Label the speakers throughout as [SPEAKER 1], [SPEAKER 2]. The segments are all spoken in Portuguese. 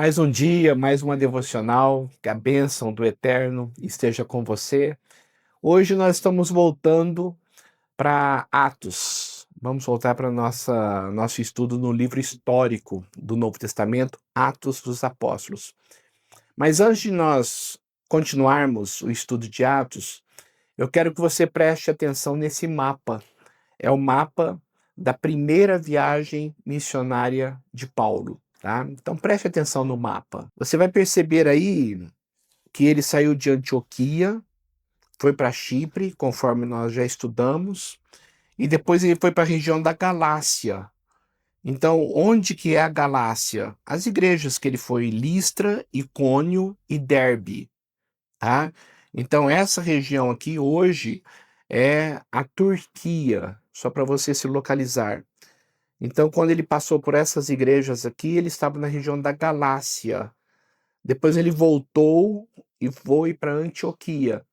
[SPEAKER 1] Mais um dia, mais uma devocional, que a bênção do Eterno esteja com você. Hoje nós estamos voltando para Atos. Vamos voltar para nosso estudo no livro histórico do Novo Testamento, Atos dos Apóstolos. Mas antes de nós continuarmos o estudo de Atos, eu quero que você preste atenção nesse mapa. É o mapa da primeira viagem missionária de Paulo. Tá? Então preste atenção no mapa. Você vai perceber aí que ele saiu de Antioquia, foi para Chipre, conforme nós já estudamos, e depois ele foi para a região da Galácia. Então, onde que é a Galácia? As igrejas que ele foi, Listra, Icônio e Derbe, tá? Então, essa região aqui hoje é a Turquia, só para você se localizar. Então, quando ele passou por essas igrejas aqui, ele estava na região da Galácia. Depois ele voltou e foi para Antioquia.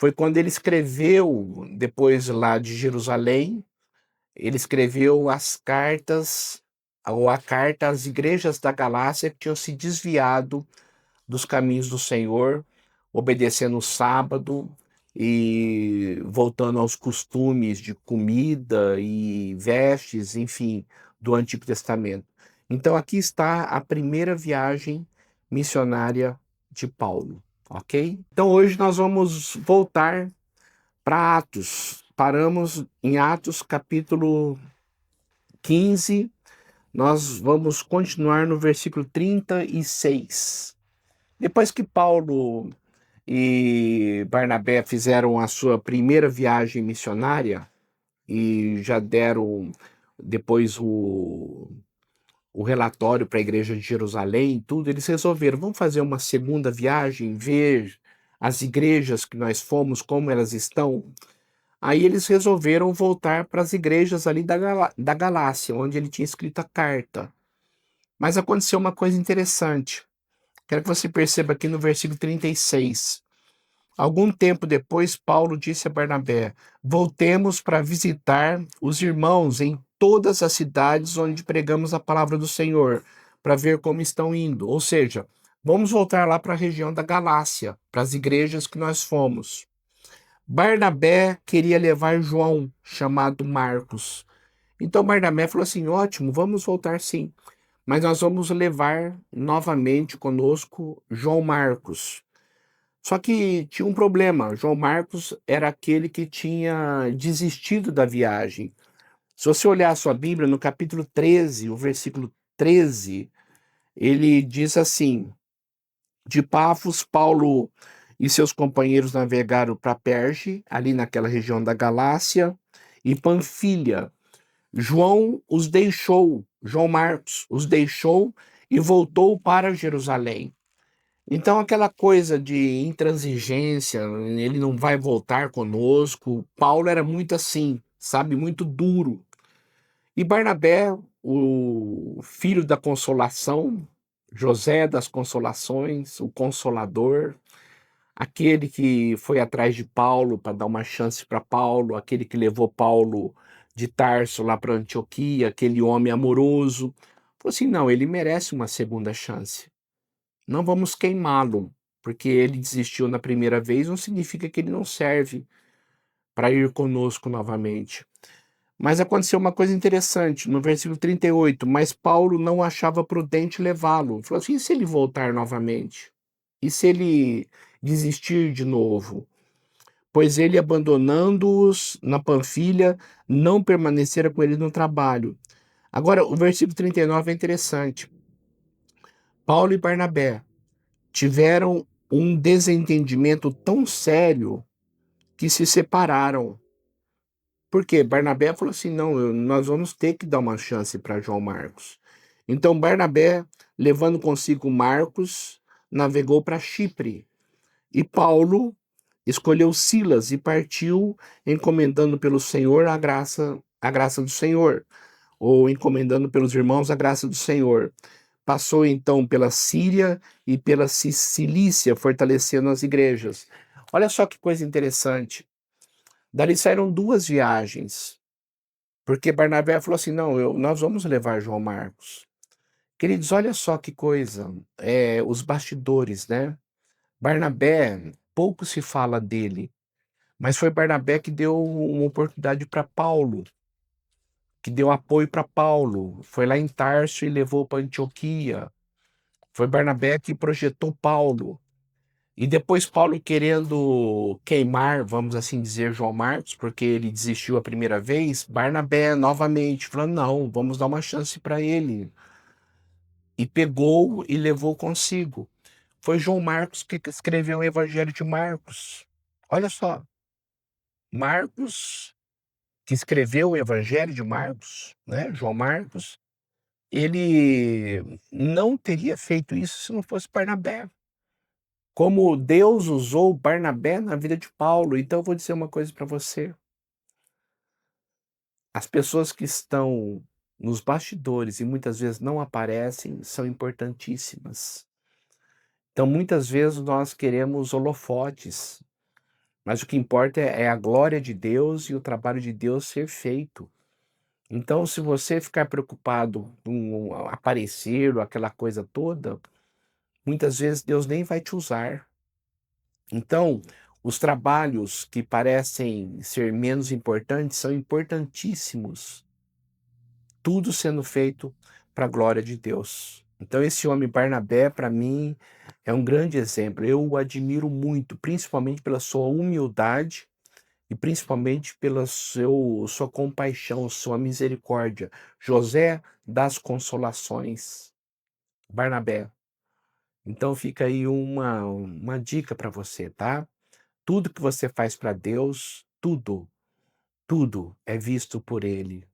[SPEAKER 1] Foi quando ele escreveu, depois lá de Jerusalém, ele escreveu as cartas, ou a carta às igrejas da Galácia que tinham se desviado dos caminhos do Senhor, obedecendo o sábado e voltando aos costumes de comida e vestes, enfim, do Antigo Testamento. Então aqui está a primeira viagem missionária de Paulo, ok? Então hoje nós vamos voltar para Atos. Paramos em Atos capítulo 15, nós vamos continuar no versículo 36. Depois que Paulo e Barnabé fizeram a sua primeira viagem missionária e já deram depois o relatório para a igreja de Jerusalém, tudo, eles resolveram, vamos fazer uma segunda viagem, ver as igrejas que nós fomos, como elas estão. Aí eles resolveram voltar para as igrejas ali da Galácia, onde ele tinha escrito a carta. Mas aconteceu uma coisa interessante. Quero que você perceba aqui no versículo 36. Algum tempo depois, Paulo disse a Barnabé: voltemos para visitar os irmãos em todas as cidades onde pregamos a palavra do Senhor, para ver como estão indo. Ou seja, vamos voltar lá para a região da Galácia, para as igrejas que nós fomos. Barnabé queria levar João, chamado Marcos. Então Barnabé falou assim: ótimo, vamos voltar sim, mas nós vamos levar novamente conosco João Marcos. Só que tinha um problema. João Marcos era aquele que tinha desistido da viagem. Se você olhar a sua Bíblia, no capítulo 13, o versículo 13, ele diz assim: de Pafos, Paulo e seus companheiros navegaram para Perge, ali naquela região da Galácia, e Panfilha. João Marcos os deixou e voltou para Jerusalém. Então, aquela coisa de intransigência, ele não vai voltar conosco. Paulo era muito assim, sabe, muito duro. E Barnabé, o filho da consolação, José das consolações, o consolador, aquele que foi atrás de Paulo para dar uma chance para Paulo, aquele que levou Paulo de Tarso lá para Antioquia, aquele homem amoroso, falou assim: não, ele merece uma segunda chance. Não vamos queimá-lo, porque ele desistiu na primeira vez, não significa que ele não serve para ir conosco novamente. Mas aconteceu uma coisa interessante, no versículo 38, mas Paulo não achava prudente levá-lo. Falou assim: e se ele voltar novamente? E se ele desistir de novo? Pois ele, abandonando-os na Panfilha, não permanecera com ele no trabalho. Agora, o versículo 39 é interessante. Paulo e Barnabé tiveram um desentendimento tão sério que se separaram. Por quê? Barnabé falou assim: não, nós vamos ter que dar uma chance para João Marcos. Então Barnabé, levando consigo Marcos, navegou para Chipre. E Paulo escolheu Silas e partiu, encomendando pelo Senhor a graça do Senhor, ou encomendando pelos irmãos a graça do Senhor. Passou então pela Síria e pela Cilícia, fortalecendo as igrejas. Olha só que coisa interessante. Dali saíram duas viagens, porque Barnabé falou assim: não, nós vamos levar João Marcos. Queridos, olha só que coisa, os bastidores, né. Barnabé, pouco se fala dele, mas foi Barnabé que deu uma oportunidade para Paulo, que deu apoio para Paulo, foi lá em Tarso e levou para Antioquia. Foi Barnabé que projetou Paulo. E depois Paulo querendo queimar, vamos assim dizer, João Marcos, porque ele desistiu a primeira vez, Barnabé novamente falando: "Não, vamos dar uma chance para ele". E pegou e levou consigo. Foi João Marcos que escreveu o Evangelho de Marcos. Olha só, Marcos, que escreveu o Evangelho de Marcos, né, João Marcos, ele não teria feito isso se não fosse Barnabé. Como Deus usou Barnabé na vida de Paulo. Então eu vou dizer uma coisa para você, as pessoas que estão nos bastidores e muitas vezes não aparecem, são importantíssimas. Então muitas vezes nós queremos holofotes, mas o que importa é a glória de Deus e o trabalho de Deus ser feito. Então se você ficar preocupado com aparecer ou aquela coisa toda, muitas vezes Deus nem vai te usar. Então, os trabalhos que parecem ser menos importantes são importantíssimos, tudo sendo feito para a glória de Deus. Então, esse homem Barnabé, para mim, é um grande exemplo. Eu o admiro muito, principalmente pela sua humildade e principalmente pela sua compaixão, sua misericórdia. José das Consolações, Barnabé. Então, fica aí uma dica para você, tá? Tudo que você faz para Deus, tudo é visto por Ele.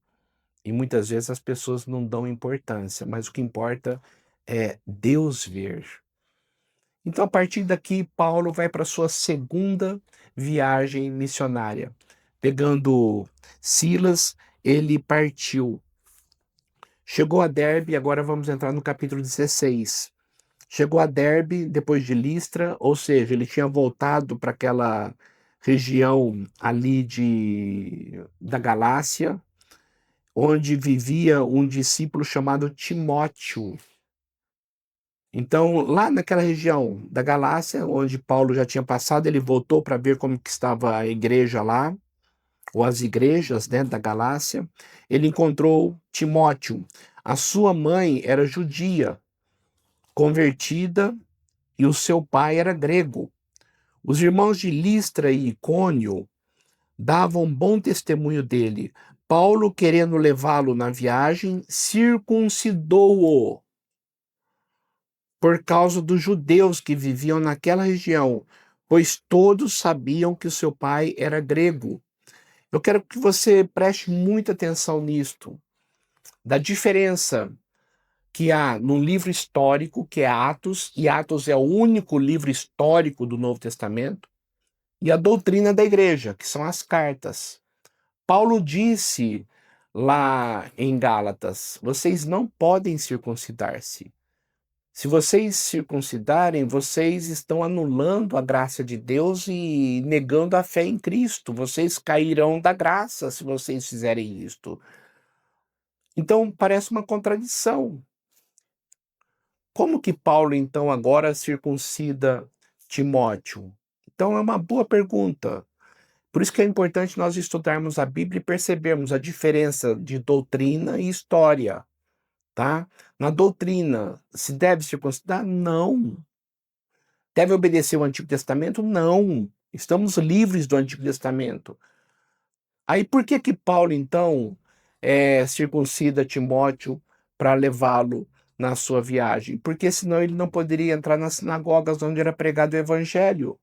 [SPEAKER 1] E muitas vezes as pessoas não dão importância, mas o que importa é Deus ver. Então, a partir daqui, Paulo vai para sua segunda viagem missionária. Pegando Silas, ele partiu. Chegou a Derbe, agora vamos entrar no capítulo 16. Chegou a Derbe depois de Listra, ou seja, ele tinha voltado para aquela região ali da Galácia, onde vivia um discípulo chamado Timóteo. Então, lá naquela região da Galácia, onde Paulo já tinha passado, ele voltou para ver como que estava a igreja lá, ou as igrejas, né, da Galácia. Ele encontrou Timóteo. A sua mãe era judia, convertida, e o seu pai era grego. Os irmãos de Listra e Icônio davam bom testemunho dele. Paulo, querendo levá-lo na viagem, circuncidou-o por causa dos judeus que viviam naquela região, pois todos sabiam que o seu pai era grego. Eu quero que você preste muita atenção nisto, da diferença que há no livro histórico, que é Atos, e Atos é o único livro histórico do Novo Testamento, e a doutrina da igreja, que são as cartas. Paulo disse lá em Gálatas: vocês não podem circuncidar-se. Se vocês circuncidarem, vocês estão anulando a graça de Deus e negando a fé em Cristo. Vocês cairão da graça se vocês fizerem isto. Então parece uma contradição. Como que Paulo, então, agora circuncida Timóteo? Então é uma boa pergunta. Por isso que é importante nós estudarmos a Bíblia e percebermos a diferença de doutrina e história, tá? Na doutrina, se deve circuncidar? Não. Deve obedecer o Antigo Testamento? Não. Estamos livres do Antigo Testamento. Aí por que que Paulo, então, circuncida Timóteo para levá-lo na sua viagem? Porque senão ele não poderia entrar nas sinagogas onde era pregado o evangelho.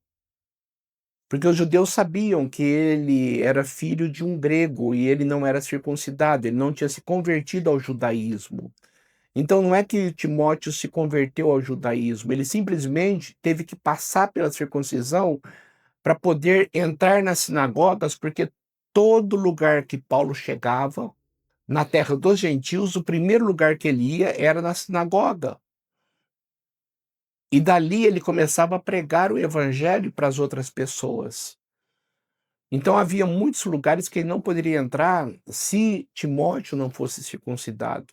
[SPEAKER 1] Porque os judeus sabiam que ele era filho de um grego e ele não era circuncidado, ele não tinha se convertido ao judaísmo. Então não é que Timóteo se converteu ao judaísmo, ele simplesmente teve que passar pela circuncisão para poder entrar nas sinagogas, porque todo lugar que Paulo chegava, na terra dos gentios, o primeiro lugar que ele ia era na sinagoga. E dali ele começava a pregar o evangelho para as outras pessoas. Então havia muitos lugares que ele não poderia entrar se Timóteo não fosse circuncidado.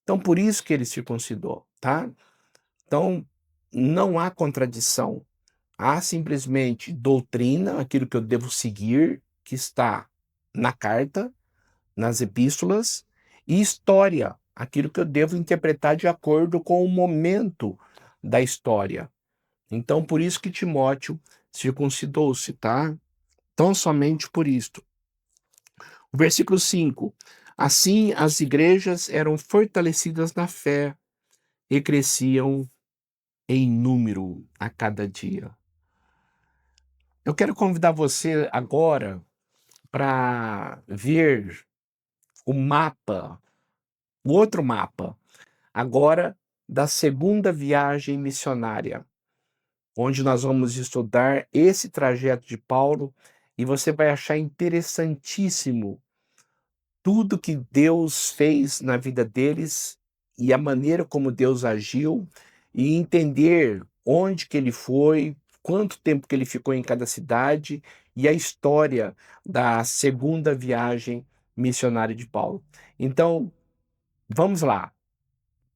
[SPEAKER 1] Então, por isso que ele circuncidou, tá? Então, não há contradição. Há simplesmente doutrina, aquilo que eu devo seguir, que está na carta, nas epístolas, e história, aquilo que eu devo interpretar de acordo com o momento da história. Então, por isso que Timóteo circuncidou-se, tá? Tão somente por isto. O versículo 5. Assim, as igrejas eram fortalecidas na fé e cresciam em número a cada dia. Eu quero convidar você agora para ver o mapa, o outro mapa, agora da segunda viagem missionária, onde nós vamos estudar esse trajeto de Paulo e você vai achar interessantíssimo tudo que Deus fez na vida deles e a maneira como Deus agiu e entender onde que ele foi, quanto tempo que ele ficou em cada cidade e a história da segunda viagem missionária de Paulo. Então, vamos lá.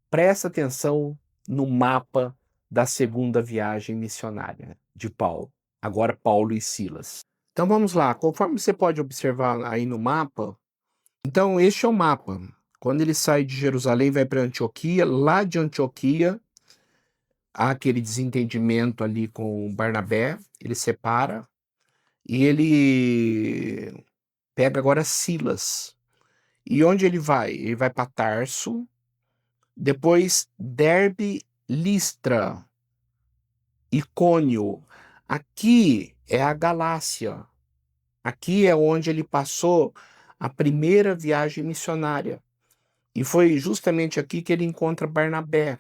[SPEAKER 1] Presta atenção no mapa da segunda viagem missionária de Paulo. Agora Paulo e Silas. Então vamos lá, conforme você pode observar aí no mapa, então, este é o mapa. Quando ele sai de Jerusalém, vai para Antioquia. Lá de Antioquia, há aquele desentendimento ali com Barnabé. Ele separa e ele pega agora Silas. E onde ele vai? Ele vai para Tarso, depois Derbe, Listra, Icônio. Aqui é a Galácia. Aqui é onde ele passou a primeira viagem missionária. E foi justamente aqui que ele encontra Barnabé.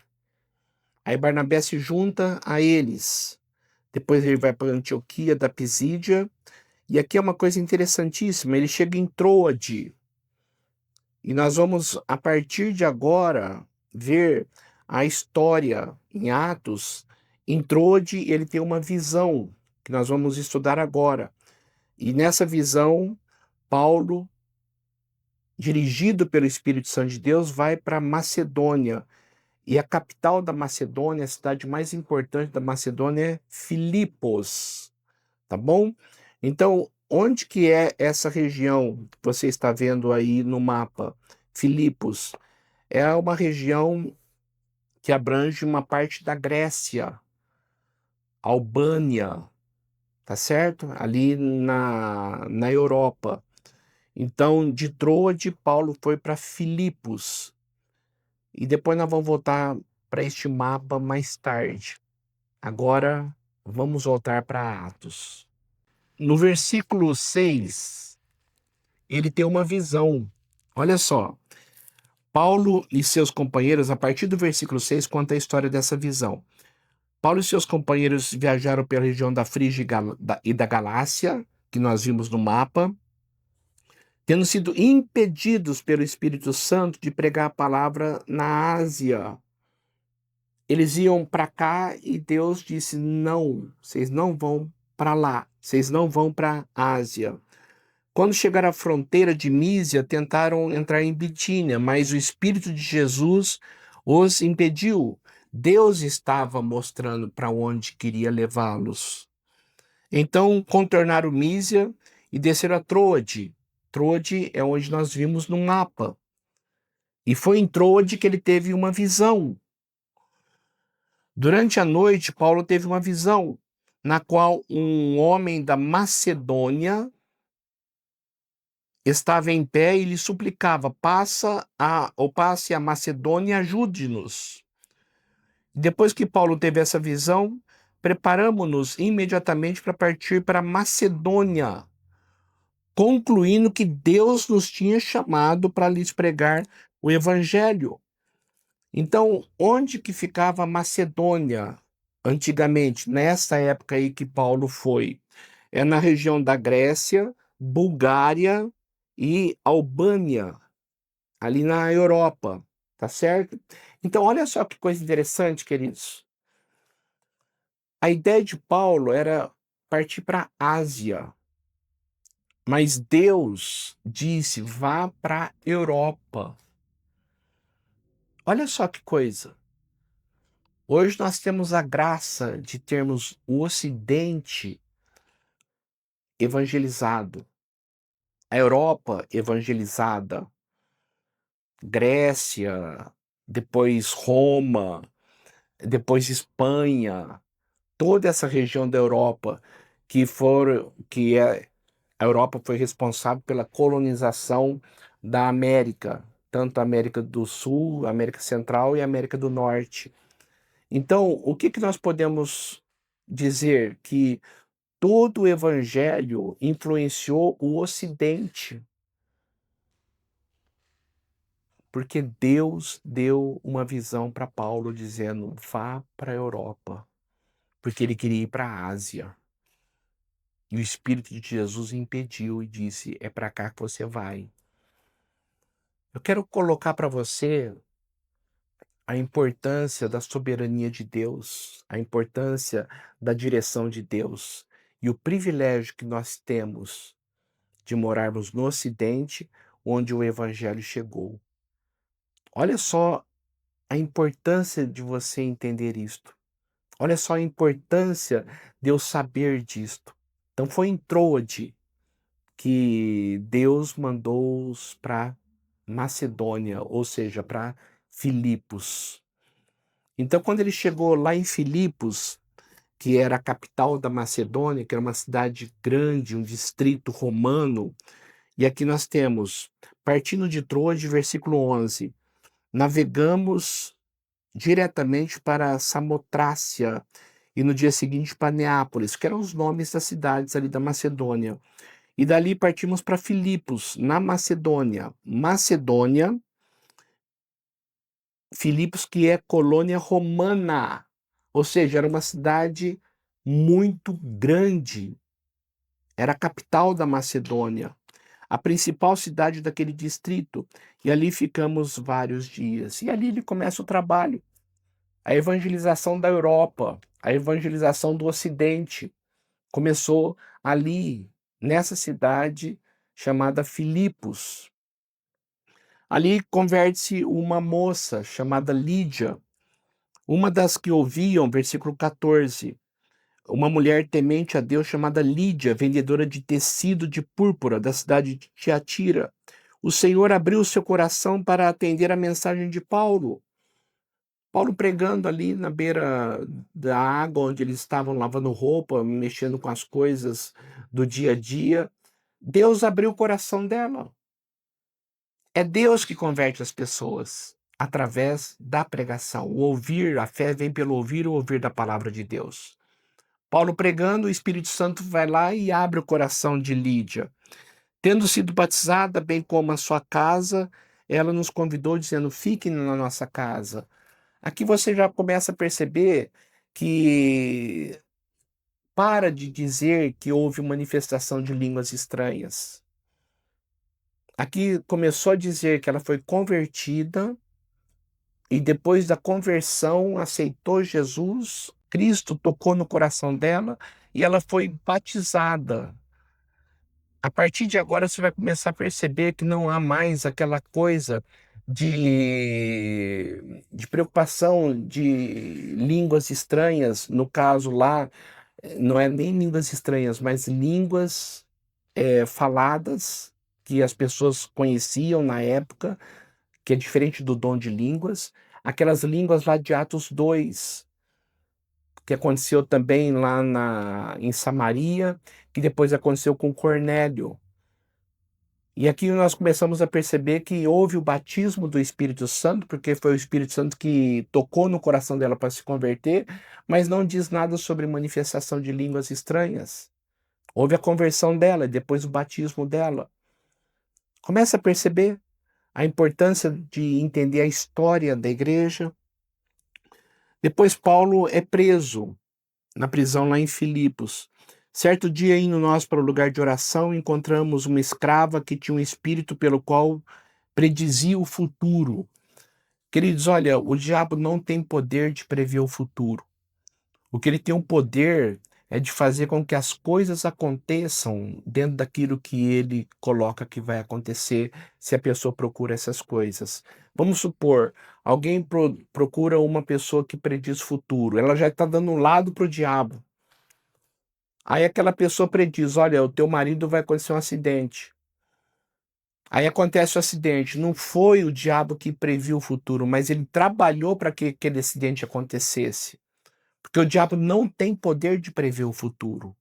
[SPEAKER 1] Aí Barnabé se junta a eles. Depois ele vai para Antioquia da Pisídia. E aqui é uma coisa interessantíssima: ele chega em Troade. E nós vamos, a partir de agora, ver a história em Atos. Em Troade, ele tem uma visão que nós vamos estudar agora. E nessa visão, Paulo, dirigido pelo Espírito Santo de Deus, vai para Macedônia. E a capital da Macedônia, a cidade mais importante da Macedônia é Filipos, tá bom? Então, onde que é essa região que você está vendo aí no mapa? Filipos é uma região que abrange uma parte da Grécia, Albânia, tá certo? Ali na Europa. Então, de Troade, Paulo foi para Filipos. E depois nós vamos voltar para este mapa mais tarde. Agora, vamos voltar para Atos. No versículo 6, ele tem uma visão. Olha só, Paulo e seus companheiros, a partir do versículo 6, conta a história dessa visão. Paulo e seus companheiros viajaram pela região da Frígia e da Galácia, que nós vimos no mapa, tendo sido impedidos pelo Espírito Santo de pregar a palavra na Ásia. Eles iam para cá e Deus disse: não, vocês não vão para lá, vocês não vão para a Ásia. Quando chegaram à fronteira de Mísia, tentaram entrar em Bitínia, mas o Espírito de Jesus os impediu. Deus estava mostrando para onde queria levá-los. Então contornaram Mísia e desceram a Troade. Troade é onde nós vimos no mapa. E foi em Troade que ele teve uma visão. Durante a noite, Paulo teve uma visão, na qual um homem da Macedônia estava em pé e lhe suplicava: passe a Macedônia e ajude-nos. Depois que Paulo teve essa visão, preparamos-nos imediatamente para partir para Macedônia, concluindo que Deus nos tinha chamado para lhes pregar o evangelho. Então, onde que ficava a Macedônia antigamente, nessa época aí que Paulo foi? É na região da Grécia, Bulgária e Albânia, ali na Europa, tá certo? Então, olha só que coisa interessante, queridos. A ideia de Paulo era partir para a Ásia, mas Deus disse: vá para a Europa. Olha só que coisa. Hoje nós temos a graça de termos o Ocidente evangelizado, a Europa evangelizada, Grécia, depois Roma, depois Espanha, toda essa região da Europa a Europa foi responsável pela colonização da América, tanto a América do Sul, a América Central e a América do Norte. Então, o que que nós podemos dizer? Que todo o evangelho influenciou o Ocidente, porque Deus deu uma visão para Paulo dizendo: vá para a Europa, porque ele queria ir para a Ásia. E o Espírito de Jesus impediu e disse: é para cá que você vai. Eu quero colocar para você a importância da soberania de Deus, a importância da direção de Deus e o privilégio que nós temos de morarmos no Ocidente, onde o Evangelho chegou. Olha só a importância de você entender isto. Olha só a importância de eu saber disto. Então foi em Troade que Deus mandou-os para Macedônia, ou seja, para Filipos. Então, quando ele chegou lá em Filipos, que era a capital da Macedônia, que era uma cidade grande, um distrito romano, e aqui nós temos, partindo de Troade, versículo 11, navegamos diretamente para Samotrácia e no dia seguinte para Neápolis, que eram os nomes das cidades ali da Macedônia. E dali partimos para Filipos, na Macedônia. Macedônia, Filipos, que é colônia romana, ou seja, era uma cidade muito grande, era a capital da Macedônia, a principal cidade daquele distrito, e ali ficamos vários dias. E ali ele começa o trabalho, a evangelização da Europa, a evangelização do Ocidente, começou ali, nessa cidade chamada Filipos. Ali converte-se uma moça chamada Lídia, uma das que ouviam, versículo 14, uma mulher temente a Deus chamada Lídia, vendedora de tecido de púrpura da cidade de Tiatira. O Senhor abriu seu coração para atender a mensagem de Paulo. Paulo pregando ali na beira da água, onde eles estavam lavando roupa, mexendo com as coisas do dia a dia. Deus abriu o coração dela. É Deus que converte as pessoas através da pregação. O ouvir, a fé vem pelo ouvir, o ouvir da palavra de Deus. Paulo pregando, o Espírito Santo vai lá e abre o coração de Lídia. Tendo sido batizada, bem como a sua casa, ela nos convidou dizendo: fique na nossa casa. Aqui você já começa a perceber que para de dizer que houve manifestação de línguas estranhas. Aqui começou a dizer que ela foi convertida e depois da conversão aceitou Jesus, Cristo tocou no coração dela e ela foi batizada. A partir de agora você vai começar a perceber que não há mais aquela coisa de preocupação de línguas estranhas, no caso lá, não é nem línguas estranhas, mas línguas faladas que as pessoas conheciam na época, que é diferente do dom de línguas, aquelas línguas lá de Atos 2, que aconteceu também lá em Samaria, que depois aconteceu com Cornélio. E aqui nós começamos a perceber que houve o batismo do Espírito Santo, porque foi o Espírito Santo que tocou no coração dela para se converter, mas não diz nada sobre manifestação de línguas estranhas. Houve a conversão dela e depois o batismo dela. Começa a perceber a importância de entender a história da igreja. Depois Paulo é preso na prisão lá em Filipos. Certo dia, indo nós para o lugar de oração, encontramos uma escrava que tinha um espírito pelo qual predizia o futuro. Queridos, olha, o diabo não tem poder de prever o futuro. O que ele tem o poder é de fazer com que as coisas aconteçam dentro daquilo que ele coloca que vai acontecer, se a pessoa procura essas coisas. Vamos supor, alguém procura uma pessoa que prediz futuro, ela já está dando um lado para o diabo. Aí aquela pessoa prediz: olha, o teu marido vai acontecer um acidente. Aí acontece o acidente. Não foi o diabo que previu o futuro, mas ele trabalhou para que aquele acidente acontecesse. Porque o diabo não tem poder de prever o futuro.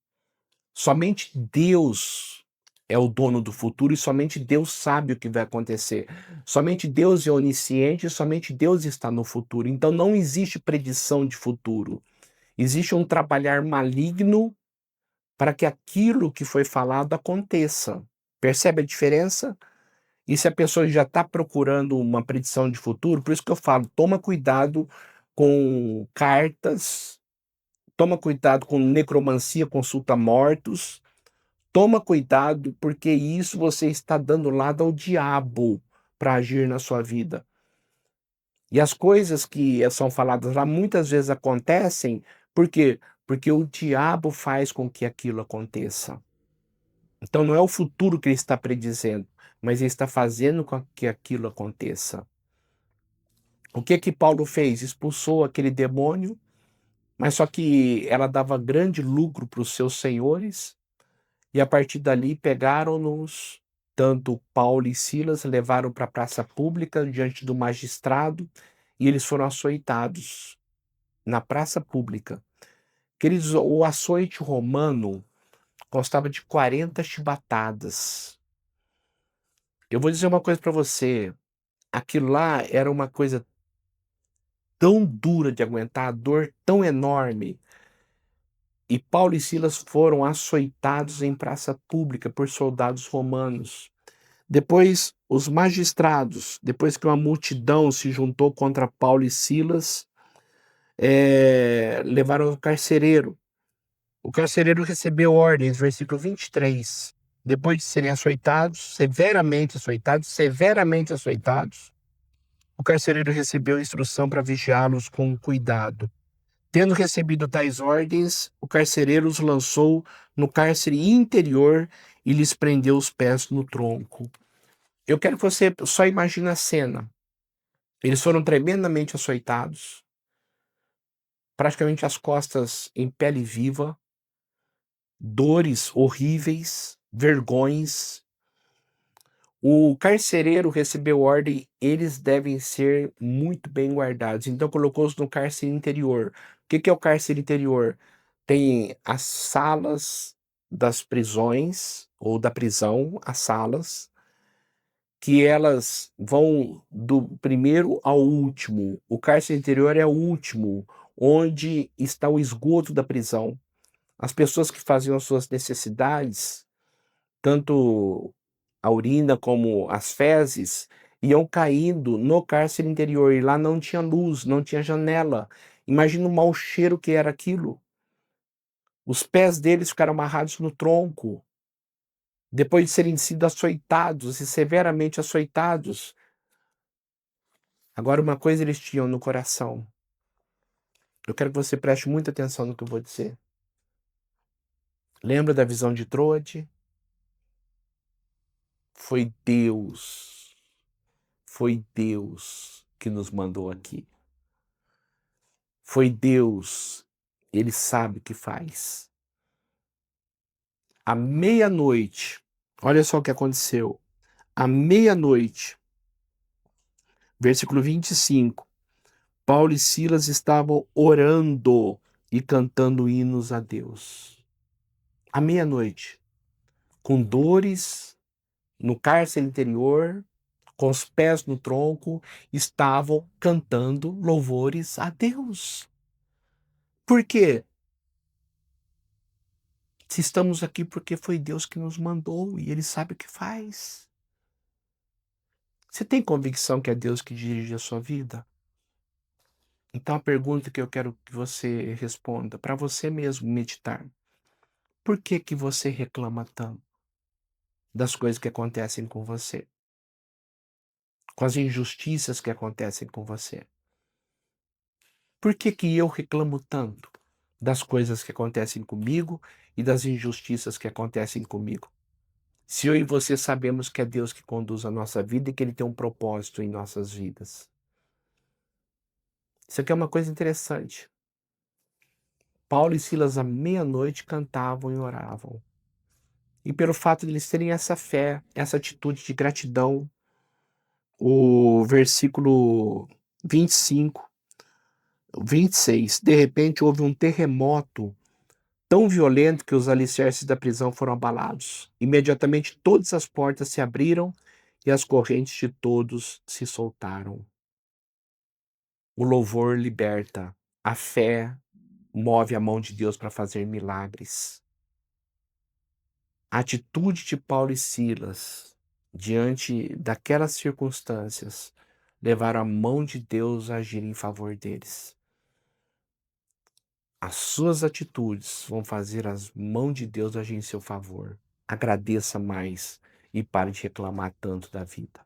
[SPEAKER 1] Somente Deus é o dono do futuro e somente Deus sabe o que vai acontecer. Somente Deus é onisciente e somente Deus está no futuro. Então não existe predição de futuro. Existe um trabalhar maligno para que aquilo que foi falado aconteça. Percebe a diferença? E se a pessoa já está procurando uma predição de futuro, por isso que eu falo, toma cuidado com cartas, toma cuidado com necromancia, consulta mortos, toma cuidado, porque isso você está dando lado ao diabo para agir na sua vida. E as coisas que são faladas lá muitas vezes acontecem, por quê? Porque o diabo faz com que aquilo aconteça. Então não é o futuro que ele está predizendo, mas ele está fazendo com que aquilo aconteça. O que Paulo fez? Expulsou aquele demônio, mas só que ela dava grande lucro para os seus senhores, e a partir dali pegaram-nos, tanto Paulo e Silas, levaram para a praça pública diante do magistrado, e eles foram açoitados na praça pública. Queridos, o açoite romano constava de 40 chibatadas. Eu vou dizer uma coisa para você, aquilo lá era uma coisa tão dura de aguentar, a dor tão enorme. E Paulo e Silas foram açoitados em praça pública por soldados romanos. Depois, os magistrados, depois que uma multidão se juntou contra Paulo e Silas, levaram o carcereiro. O carcereiro recebeu ordens, versículo 23. Depois de serem açoitados, severamente açoitados, o carcereiro recebeu instrução para vigiá-los com cuidado. Tendo recebido tais ordens, o carcereiro os lançou no cárcere interior e lhes prendeu os pés no tronco. Eu quero que você só imagine a cena. Eles foram tremendamente açoitados, praticamente as costas em pele viva, dores horríveis, vergões. O carcereiro recebeu ordem, eles devem ser muito bem guardados. Então colocou-os no cárcere interior. O que é o cárcere interior? Tem as salas das prisões, ou da prisão, as salas, que elas vão do primeiro ao último. O cárcere interior é o último, onde está o esgoto da prisão. As pessoas que faziam as suas necessidades, tanto a urina como as fezes, iam caindo no cárcere interior, e lá não tinha luz, não tinha janela. Imagina o mau cheiro que era aquilo. Os pés deles ficaram amarrados no tronco, depois de serem sido açoitados e severamente açoitados. Agora, uma coisa eles tinham no coração. Eu quero que você preste muita atenção no que eu vou dizer. Lembra da visão de Troade? Foi Deus, foi Deus que nos mandou aqui. Foi Deus, ele sabe o que faz. À meia-noite, olha só o que aconteceu. À meia-noite, versículo 25, Paulo e Silas estavam orando e cantando hinos a Deus. À meia-noite, com dores no cárcere interior, com os pés no tronco, estavam cantando louvores a Deus. Por quê? Se estamos aqui porque foi Deus que nos mandou e Ele sabe o que faz. Você tem convicção que é Deus que dirige a sua vida? Então a pergunta que eu quero que você responda, para você mesmo meditar. Por que você reclama tanto das coisas que acontecem com você? Com as injustiças que acontecem com você? Por que eu reclamo tanto? das coisas que acontecem comigo e das injustiças que acontecem comigo. Se eu e você sabemos que é Deus que conduz a nossa vida e que Ele tem um propósito em nossas vidas. Isso aqui é uma coisa interessante. Paulo e Silas à meia-noite cantavam e oravam. E pelo fato de eles terem essa fé, essa atitude de gratidão, o versículo 25, 26, de repente houve um terremoto tão violento que os alicerces da prisão foram abalados. Imediatamente todas as portas se abriram e as correntes de todos se soltaram. O louvor liberta, a fé move a mão de Deus para fazer milagres. A atitude de Paulo e Silas diante daquelas circunstâncias levaram a mão de Deus a agir em favor deles. As suas atitudes vão fazer as mãos de Deus agir em seu favor. Agradeça mais e pare de reclamar tanto da vida.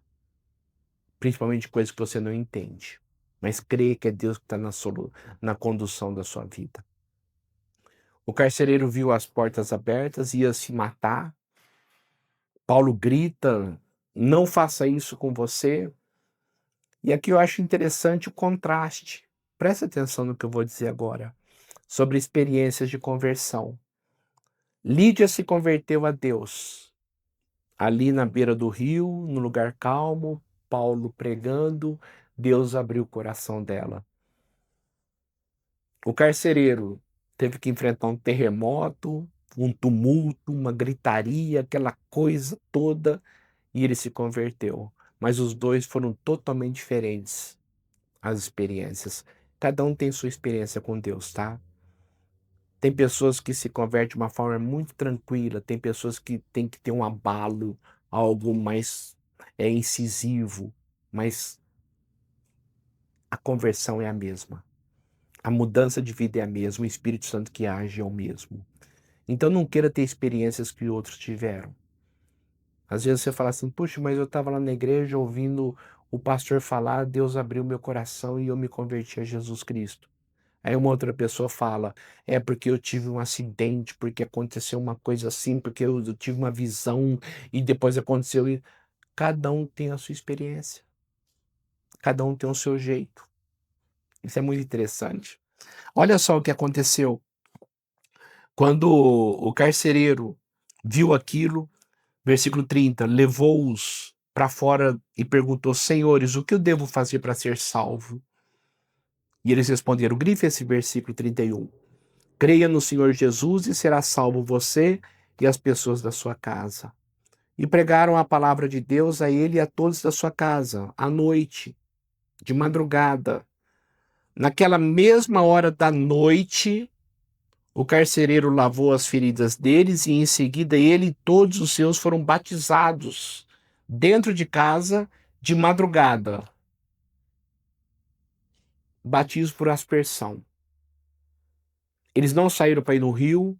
[SPEAKER 1] Principalmente de coisas que você não entende. Mas creia que é Deus que está na condução da sua vida. O carcereiro viu as portas abertas, ia se matar. Paulo grita, não faça isso com você. E aqui eu acho interessante o contraste. Presta atenção no que eu vou dizer agora. Sobre experiências de conversão. Lídia se converteu a Deus. Ali na beira do rio, no lugar calmo, Paulo pregando, Deus abriu o coração dela. O carcereiro teve que enfrentar um terremoto, um tumulto, uma gritaria, aquela coisa toda, e ele se converteu. Mas os dois foram totalmente diferentes, as experiências. Cada um tem sua experiência com Deus, tá? Tem pessoas que se convertem de uma forma muito tranquila, tem pessoas que têm que ter um abalo, algo mais incisivo, mas a conversão é a mesma. A mudança de vida é a mesma, o Espírito Santo que age é o mesmo. Então não queira ter experiências que outros tiveram. Às vezes você fala assim, puxa, mas eu estava lá na igreja ouvindo o pastor falar, Deus abriu meu coração e eu me converti a Jesus Cristo. Aí uma outra pessoa fala, é porque eu tive um acidente, porque aconteceu uma coisa assim, porque eu tive uma visão e depois aconteceu isso. Cada um tem a sua experiência. Cada um tem o seu jeito. Isso é muito interessante. Olha só o que aconteceu. Quando o carcereiro viu aquilo, versículo 30, levou-os para fora e perguntou, senhores, o que eu devo fazer para ser salvo? E eles responderam, grife esse versículo 31. Creia no Senhor Jesus e será salvo você e as pessoas da sua casa. E pregaram a palavra de Deus a ele e a todos da sua casa, à noite, de madrugada. Naquela mesma hora da noite, o carcereiro lavou as feridas deles e em seguida ele e todos os seus foram batizados dentro de casa de madrugada. Batismo por aspersão. Eles não saíram para ir no rio,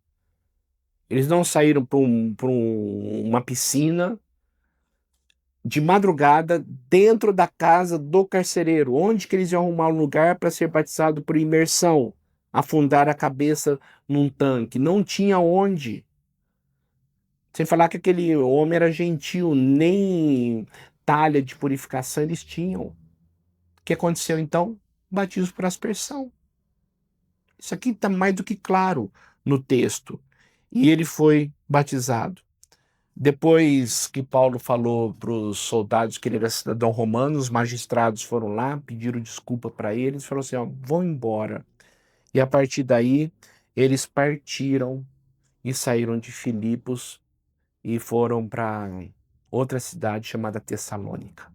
[SPEAKER 1] eles não saíram para uma piscina. De madrugada, dentro da casa do carcereiro, onde que eles iam arrumar um lugar para ser batizado por imersão, afundar a cabeça num tanque, não tinha onde. Sem falar que aquele homem era gentil, nem talha de purificação eles tinham. O que aconteceu então? Batismo por aspersão. Isso aqui está mais do que claro no texto. E ele foi batizado. Depois que Paulo falou para os soldados que ele era cidadão romano, os magistrados foram lá, pediram desculpa para eles, falaram assim, ó, vão embora. E a partir daí, eles partiram e saíram de Filipos e foram para outra cidade chamada Tessalônica.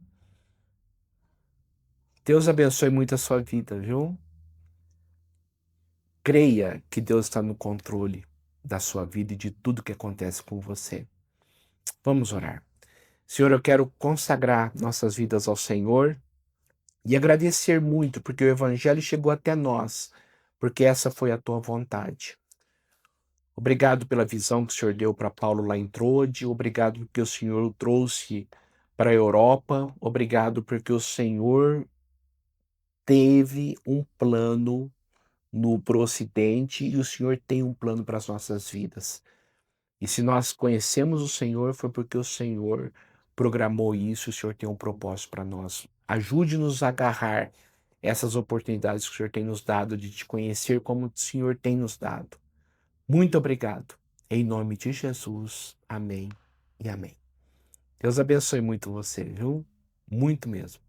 [SPEAKER 1] Deus abençoe muito a sua vida, viu? Creia que Deus está no controle da sua vida e de tudo que acontece com você. Vamos orar. Senhor, eu quero consagrar nossas vidas ao Senhor e agradecer muito porque o Evangelho chegou até nós, porque essa foi a tua vontade. Obrigado pela visão que o Senhor deu para Paulo lá em Trode, obrigado porque o Senhor o trouxe para a Europa, obrigado porque o Senhor teve um plano pro Ocidente e o Senhor tem um plano para as nossas vidas. E se nós conhecemos o Senhor, foi porque o Senhor programou isso, o Senhor tem um propósito para nós. Ajude-nos a agarrar essas oportunidades que o Senhor tem nos dado de te conhecer como o Senhor tem nos dado. Muito obrigado. Em nome de Jesus. Amém e amém. Deus abençoe muito você, viu? Muito mesmo.